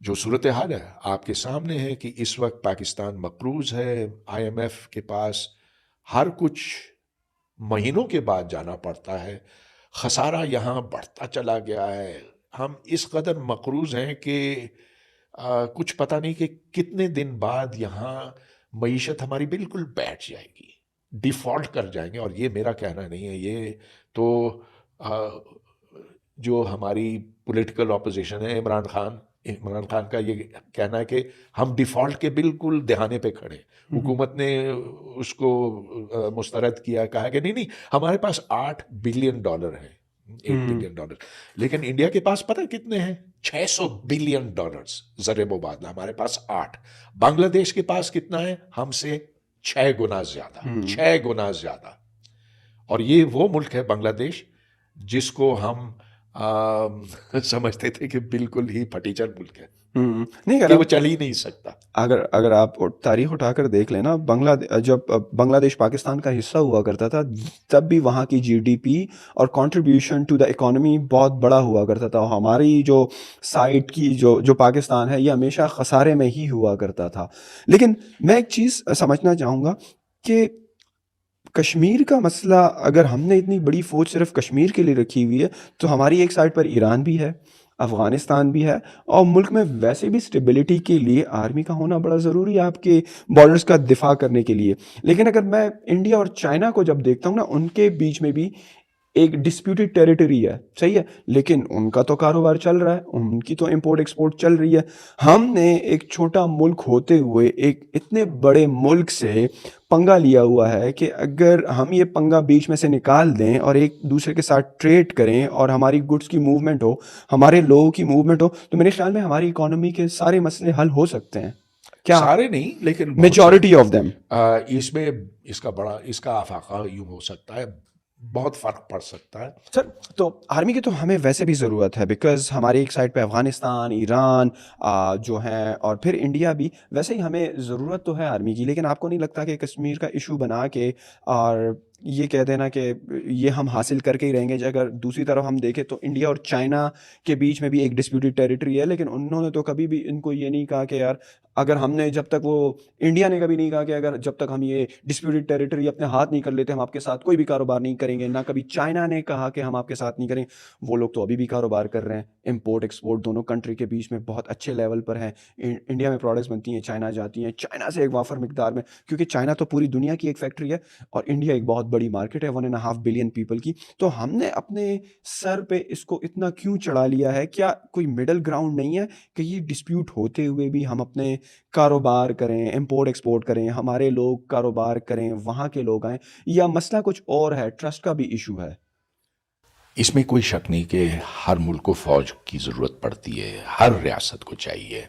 جو صورتحال ہے آپ کے سامنے ہے کہ اس وقت پاکستان مقروض ہے، آئی ایم ایف کے پاس ہر کچھ مہینوں کے بعد جانا پڑتا ہے، خسارہ یہاں بڑھتا چلا گیا ہے، ہم اس قدر مقروض ہیں کہ کچھ پتہ نہیں کہ کتنے دن بعد یہاں معیشت ہماری بالکل بیٹھ جائے گی، ڈیفالٹ کر جائیں گے۔ اور یہ میرا کہنا نہیں ہے، یہ تو آ، جو ہماری پولیٹیکل اپوزیشن ہے، عمران خان کا یہ کہنا ہے کہ ہم ڈیفالٹ کے بالکل دہانے پہ کھڑے ہیں۔ حکومت نے اس کو مسترد کیا، کہا کہ نہیں نہیں، ہمارے پاس $8 بلین ہے، $8 بلین، لیکن انڈیا کے پاس پتہ کتنے ہیں؟ $600 بلین، زر مبادلہ ہمارے پاس 8۔ بنگلہ دیش کے پاس کتنا ہے؟ ہم سے 6 گنا زیادہ، 6 گنا زیادہ۔ اور یہ وہ ملک ہے بنگلہ دیش جس کو ہم سمجھتے تھے کہ بالکل ہی پھٹیچر ملک ہے، نہیں، کہ وہ چل ہی نہیں سکتا۔ اگر آپ تاریخ اٹھا کر دیکھ لیں نا، جب بنگلہ دیش پاکستان کا حصہ ہوا کرتا تھا، تب بھی وہاں کی جی ڈی پی اور کنٹریبیوشن ٹو دا اکانومی بہت بڑا ہوا کرتا تھا۔ ہماری جو سائٹ کی جو پاکستان ہے، یہ ہمیشہ خسارے میں ہی ہوا کرتا تھا۔ لیکن میں ایک چیز سمجھنا چاہوں گا کہ کشمیر کا مسئلہ، اگر ہم نے اتنی بڑی فوج صرف کشمیر کے لیے رکھی ہوئی ہے، تو ہماری ایک سائڈ پر ایران بھی ہے، افغانستان بھی ہے، اور ملک میں ویسے بھی اسٹیبلٹی کے لیے آرمی کا ہونا بڑا ضروری ہے آپ کے بارڈرز کا دفاع کرنے کے لیے۔ لیکن اگر میں انڈیا اور چائنا کو جب دیکھتا ہوں نا، ان کے بیچ میں بھی ایک ڈسپیوٹڈ ٹیریٹری ہے، صحیح ہے، لیکن ان کا تو کاروبار چل رہا ہے، ان کی تو امپورٹ ایکسپورٹ چل رہی ہے۔ ہم نے ایک چھوٹا ملک ہوتے ہوئے ایک اتنے بڑے ملک سے پنگا لیا ہوا ہے کہ اگر ہم یہ پنگا بیچ میں سے نکال دیں اور ایک دوسرے کے ساتھ ٹریڈ کریں اور ہماری گڈس کی موومنٹ ہو، ہمارے لوگوں کی موومنٹ ہو، تو میرے خیال میں ہماری اکانومی کے سارے مسئلے حل ہو سکتے ہیں۔ کیا سارے نہیں لیکن بہت سے۔ Majority of them? اس میں اس کا افاقہ یوں ہو سکتا ہے، بہت فرق پڑ سکتا ہے۔ سر، تو آرمی کی تو ہمیں ویسے بھی ضرورت ہے، بیکاز ہماری ایک سائڈ پہ افغانستان، ایران جو ہیں، اور پھر انڈیا بھی، ویسے ہی ہمیں ضرورت تو ہے آرمی کی۔ لیکن آپ کو نہیں لگتا کہ کشمیر کا ایشو بنا کے اور یہ کہہ دینا کہ یہ ہم حاصل کر کے ہی رہیں گے؟ اگر دوسری طرف ہم دیکھیں تو انڈیا اور چائنا کے بیچ میں بھی ایک ڈسپیوٹڈ ٹیریٹری ہے، لیکن انہوں نے تو کبھی بھی ان کو یہ نہیں کہا کہ یار، اگر ہم نے جب تک انڈیا نے کبھی نہیں کہا کہ اگر جب تک ہم یہ ڈسپیوٹڈ ٹیریٹری اپنے ہاتھ نہیں کر لیتے، ہم آپ کے ساتھ کوئی بھی کاروبار نہیں کریں گے۔ نہ کبھی چائنا نے کہا کہ ہم آپ کے ساتھ نہیں کریں۔ وہ لوگ تو ابھی بھی کاروبار کر رہے ہیں، امپورٹ ایکسپورٹ دونوں کنٹری کے بیچ میں بہت اچھے لیول پر ہیں۔ انڈیا میں پروڈکٹس بنتی ہیں، چائنا جاتی ہیں، چائنا سے ایک وافر مقدار میں، کیونکہ چائنا تو پوری دنیا کی ایک فیکٹری ہے اور انڈیا ایک بہت بڑی مارکیٹ ہے 1.5 بلین پیپل کی۔ تو ہم نے اپنے سر پہ اس کو اتنا کیوں چڑھا لیا ہے؟ کیا کوئی مڈل گراؤنڈ نہیں ہے کہ یہ ڈسپیوٹ ہوتے ہوئے بھی ہم اپنے کاروبار کریں، امپورٹ ایکسپورٹ کریں، ہمارے لوگ کاروبار کریں، وہاں کے لوگ آئیں؟ یا مسئلہ کچھ اور ہے، ٹرسٹ کا بھی ایشو ہے؟ اس میں کوئی شک نہیں کہ ہر ملک کو فوج کی ضرورت پڑتی ہے، ہر ریاست کو چاہیے۔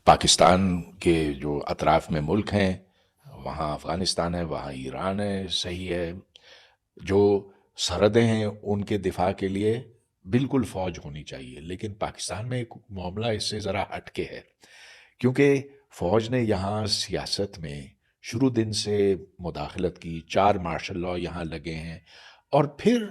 پاکستان کے جو اطراف میں ملک ہیں، وہاں افغانستان ہے، وہاں ایران ہے، صحیح ہے، جو سرحدیں ہیں ان کے دفاع کے لیے بالکل فوج ہونی چاہیے۔ لیکن پاکستان میں ایک معاملہ اس سے ذرا ہٹ کے ہے، کیونکہ فوج نے یہاں سیاست میں شروع دن سے مداخلت کی، 4 مارشل لاء یہاں لگے ہیں، اور پھر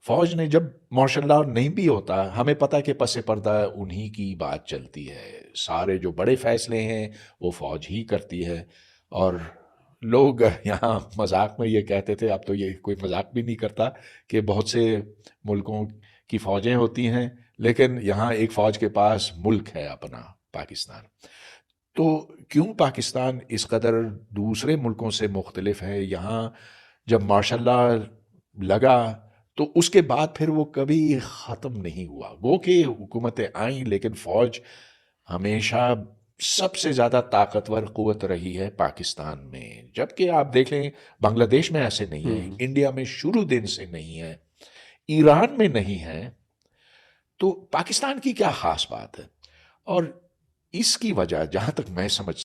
فوج نے جب مارشل لاء نہیں بھی ہوتا، ہمیں پتہ کہ پس پردہ انہی کی بات چلتی ہے، سارے جو بڑے فیصلے ہیں وہ فوج ہی کرتی ہے۔ اور لوگ یہاں مذاق میں یہ کہتے تھے، اب تو یہ کوئی مذاق بھی نہیں کرتا، کہ بہت سے ملکوں کی فوجیں ہوتی ہیں لیکن یہاں ایک فوج کے پاس ملک ہے اپنا، پاکستان۔ تو کیوں پاکستان اس قدر دوسرے ملکوں سے مختلف ہے؟ یہاں جب مارشل لاء لگا تو اس کے بعد پھر وہ کبھی ختم نہیں ہوا، گو کہ حکومتیں آئیں لیکن فوج ہمیشہ سب سے زیادہ طاقتور قوت رہی ہے پاکستان میں۔ جبکہ آپ دیکھ لیں بنگلہ دیش میں ایسے نہیں ہے، انڈیا میں شروع دن سے نہیں ہے، ایران میں نہیں ہے، تو پاکستان کی کیا خاص بات ہے؟ اور اس کی وجہ جہاں تک میں سمجھ